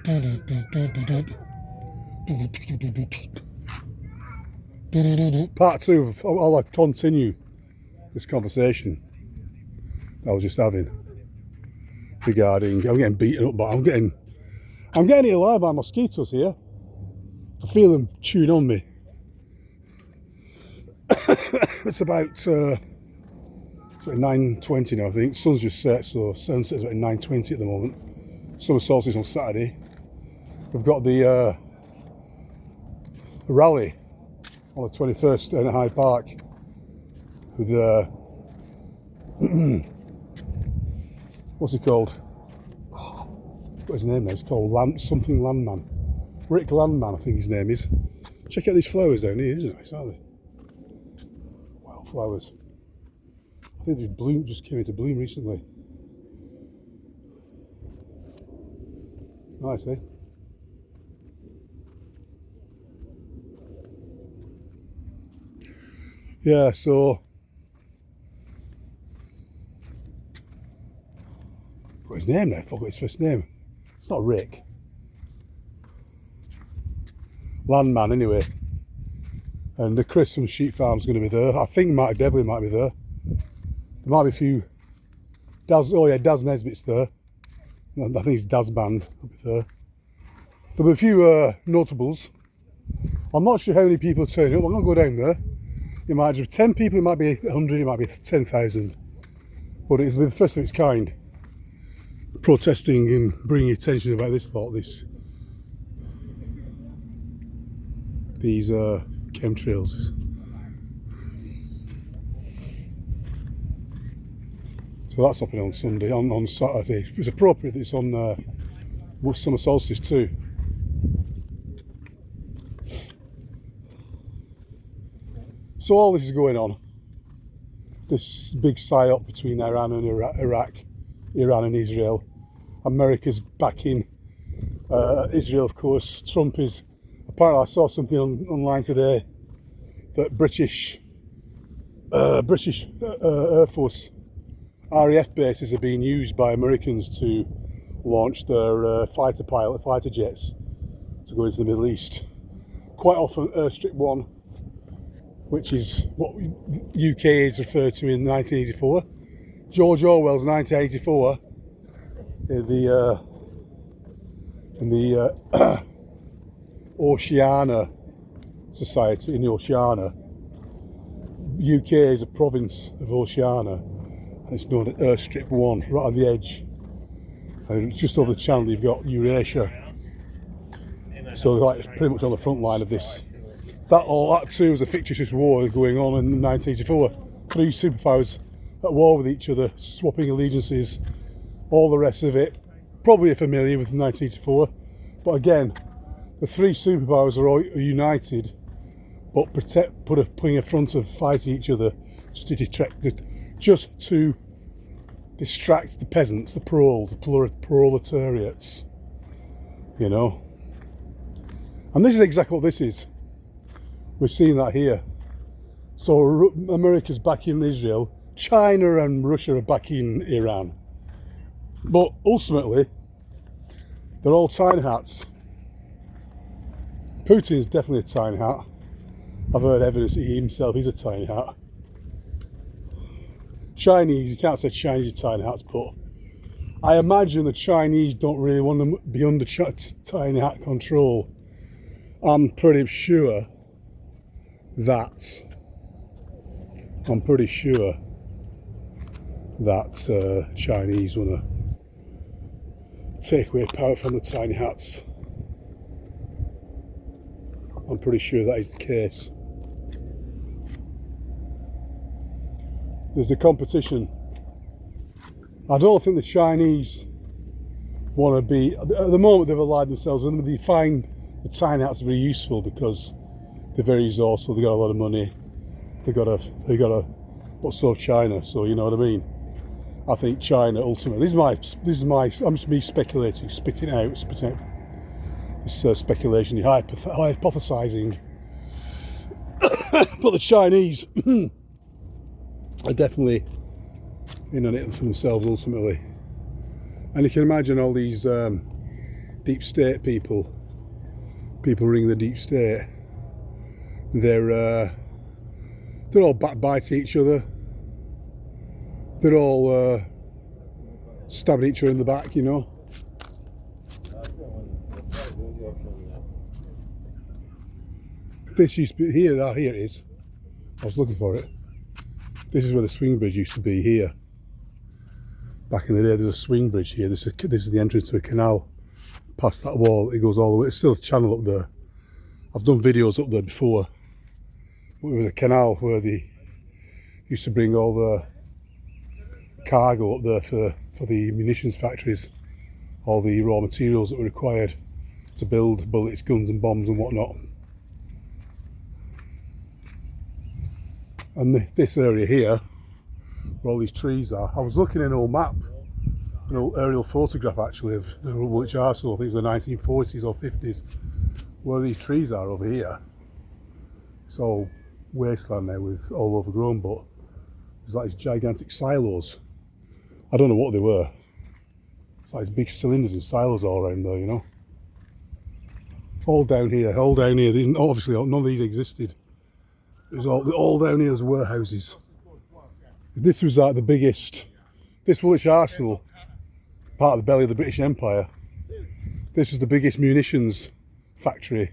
Part two, I'll continue this conversation I was just having regarding, I'm getting beaten up, but I'm getting eaten alive by mosquitoes here. I feel them chewing on me. It's about 9:20 now, I think. Sun's just set, so sunset's about 9:20 at the moment. Summer solstice on Saturday. We've got the rally on the 21st in Hyde Park with what's he called? What's his name now? It's called something Landman. Rick Landman, I think his name is. Check out these flowers down here, isn't it? Aren't they? Wildflowers. I think they just came into bloom recently. Nice, eh? Yeah, so what's his name now? I forgot his first name. It's not Rick. Landman, anyway. And the Chris from Sheep Farm's going to be there. I think Mark Devlin might be there. There might be a few. Daz Nesbitt's there. I think it's Daz Band will be there. There'll be a few notables. I'm not sure how many people are turning up. I'm going to go down there. It might be 10 people, it might be 100, it might be 10,000. But it's the first of its kind. Protesting and bringing attention about this thought, these chemtrails. So that's happening on Sunday. On Saturday, it's appropriate that it's on summer solstice too. So all this is going on. This big psyop between Iran and Iraq, Iran and Israel. America's backing Israel, of course. Trump is. Apparently, I saw something online today that British Air Force RAF bases are being used by Americans to launch their fighter jets to go into the Middle East. Quite often, Airstrip 1, which is what UK is referred to in 1984. George Orwell's 1984 in the Oceania Society, in the Oceania. UK is a province of Oceania, and it's known as Airstrip 1, right on the edge. And just over the channel you've got Eurasia. So like, it's pretty much on the front line of this. That too was a fictitious war going on in 1984. Three superpowers at war with each other, swapping allegiances, all the rest of it. Probably familiar with 1984, but again, the three superpowers are all united, but putting a front of fighting each other just to distract the peasants, the proletariats, you know. And this is exactly what this is. We're seeing that here. So America's backing Israel, China and Russia are backing Iran. But ultimately, they're all tiny hats. Putin's definitely a tiny hat. I've heard evidence that he himself is a tiny hat. Chinese, you can't say Chinese are tiny hats, but I imagine the Chinese don't really want to be under tiny hat control. I'm pretty sure that Chinese want to take away power from the tiny hats. I'm pretty sure that is the case. There's a competition. I don't think the Chinese want to be, at the moment they've allied themselves with them. They find the tiny hats very useful because they're very resourceful, they've got a lot of money, but so China, so you know what I mean. I think China ultimately, this is my I'm just me speculating, spitting out this speculation, hypothesizing. But the Chinese are definitely in on it for themselves ultimately. And you can imagine all these deep state people ring the deep state. They're all backbiting each other. They're all stabbing each other in the back, you know. This used to be here. Here it is. I was looking for it. This is where the swing bridge used to be here. Back in the day, there's a swing bridge here. This is the entrance to a canal. Past that wall, it goes all the way. It's still a channel up there. I've done videos up there before with a canal where they used to bring all the cargo up there for the munitions factories, all the raw materials that were required to build bullets, guns and bombs and whatnot. And this area here, where all these trees are, I was looking at an old map, an old aerial photograph actually of the Woolwich Arsenal, I think it was the 1940s or 50s, where these trees are over here. It's all wasteland now with all overgrown, but there's like these gigantic silos. I don't know what they were. It's like these big cylinders and silos all around there, you know. All down here. Obviously none of these existed. It was all down here as warehouses. This was like the biggest, this Woolwich Arsenal, part of the belly of the British Empire. This was the biggest munitions factory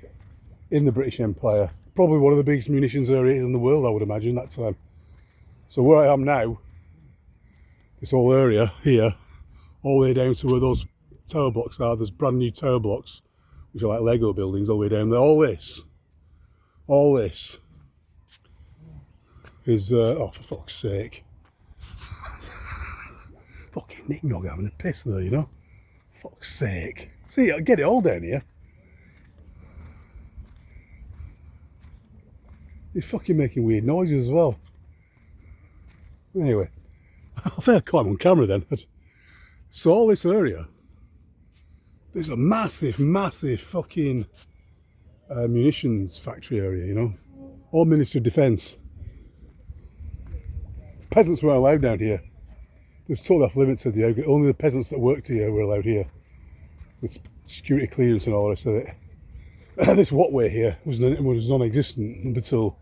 in the British Empire. Probably one of the biggest munitions areas in the world, I would imagine, that time. So where I am now, this whole area here, all the way down to where those tower blocks are, there's brand new tower blocks, which are like Lego buildings all the way down there. All this is, oh for fuck's sake. Fucking Nick Nog having a piss there, you know. Fuck's sake. See, I get it all down here. He's fucking making weird noises as well. Anyway, I think I caught him on camera then. So all this area, there's a massive fucking munitions factory area, you know. All Ministry of Defence. Peasants weren't allowed down here. There's totally off limits of the area. Only the peasants that worked here were allowed here, with security clearance and all the rest of it. This walkway here was non-existent until,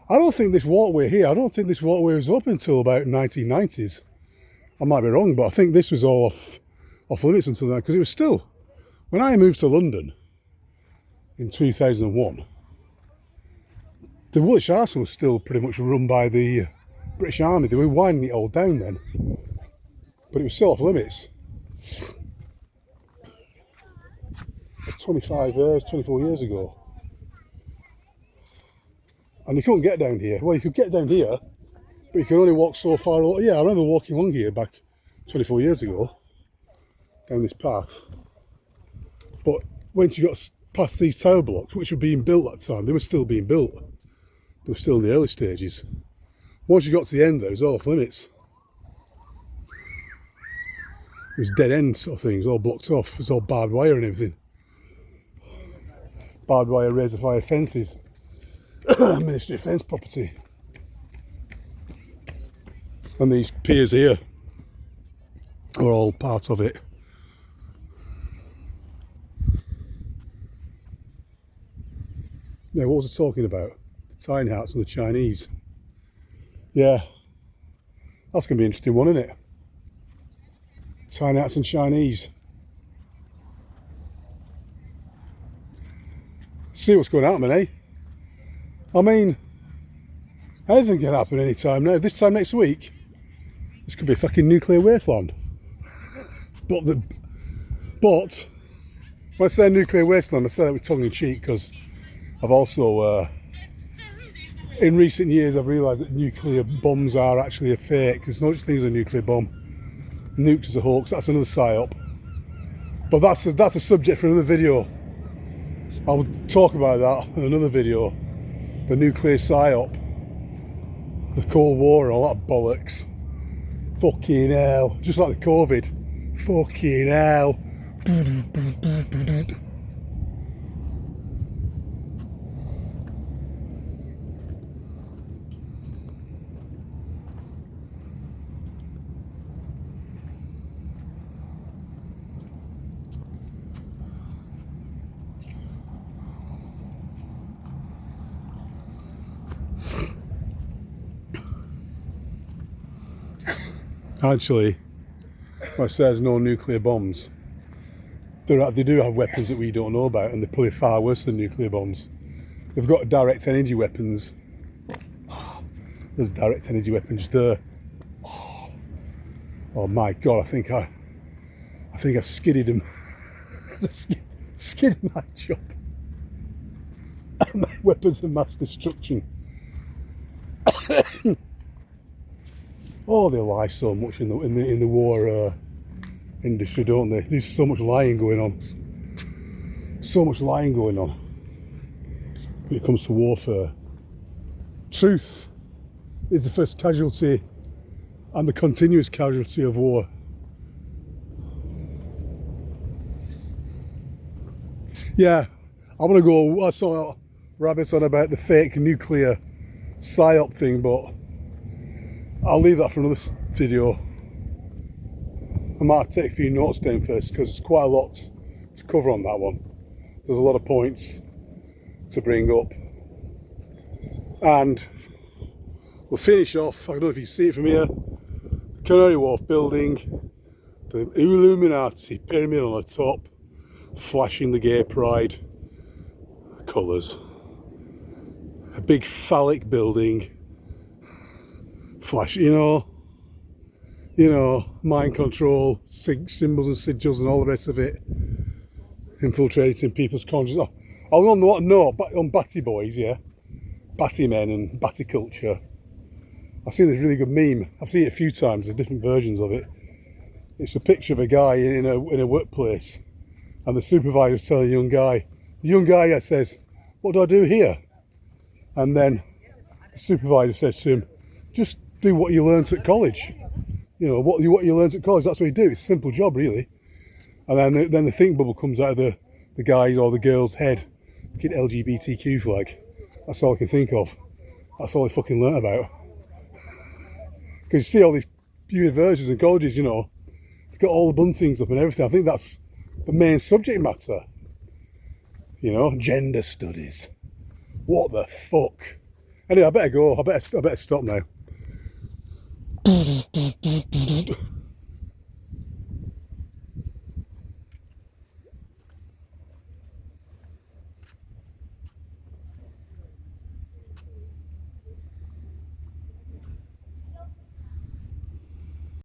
I don't think this walkway was up until about 1990s. I might be wrong, but I think this was all off limits until then, because it was still, when I moved to London in 2001, the Woolwich Arsenal was still pretty much run by the British Army. They were winding it all down then, but it was still off limits. 24 years ago. And you couldn't get down here. Well, you could get down here, but you could only walk so far. Yeah, I remember walking along here back 24 years ago, down this path. But once you got past these tower blocks, which were being built at that time, they were still being built. They were still in the early stages. Once you got to the end, though, it was all off limits. It was dead end sort of things, all blocked off. It was all barbed wire and everything. Barbed wire, razor wire fences. Ministry of Defence property. And these piers here are all part of it. Now, what was I talking about? The tiny hats and the Chinese. Yeah, that's going to be an interesting one, isn't it? Tiny hats and Chinese. See what's going to happen, eh? I mean, anything can happen any time now. This time next week, this could be a fucking nuclear wasteland. But when I say nuclear wasteland, I say that with tongue in cheek, because I've also, in recent years, I've realised that nuclear bombs are actually a fake. There's no such thing as a nuclear bomb. Nukes is a hoax. That's another psyop. But that's a subject for another video. I'll talk about that in another video. The nuclear psyop, the Cold War, and all that bollocks. Fucking hell. Just like the COVID. Fucking hell. Actually, when it says no nuclear bombs, they do have weapons that we don't know about, and they're probably far worse than nuclear bombs. They've got direct energy weapons. There's direct energy weapons there. Oh my god! I think I skidded him. Skidded my job. My weapons of mass destruction. Oh, they lie so much in the war industry, don't they? There's so much lying going on. So much lying going on when it comes to warfare. Truth is the first casualty and the continuous casualty of war. Yeah, I want to go. I saw rabbits on about the fake nuclear psyop thing, but I'll leave that for another video. I might take a few notes down first because there's quite a lot to cover on that one. There's a lot of points to bring up, and we'll finish off. I don't know if you can see it from here. The Canary Wharf building, the Illuminati pyramid on the top, flashing the gay pride colours. A big phallic building, flash, you know, mind control, symbols and sigils and all the rest of it, infiltrating people's consciousness. I want to know on Batty Boys, yeah, Batty Men and Batty culture. I've seen this really good meme. I've seen it a few times. There's different versions of it. It's a picture of a guy in a workplace, and the supervisor's telling the young guy says, "What do I do here?" And then the supervisor says to him, "Just do what you learnt at college. You know, what you learnt at college, that's what you do. It's a simple job, really." And then the think bubble comes out of the guy's or the girl's head. Fucking LGBTQ flag. That's all I can think of. That's all I fucking learnt about. Because you see all these universities and colleges, you know, they've got all the buntings up and everything. I think that's the main subject matter. You know, gender studies. What the fuck? Anyway, I better go. I better stop now.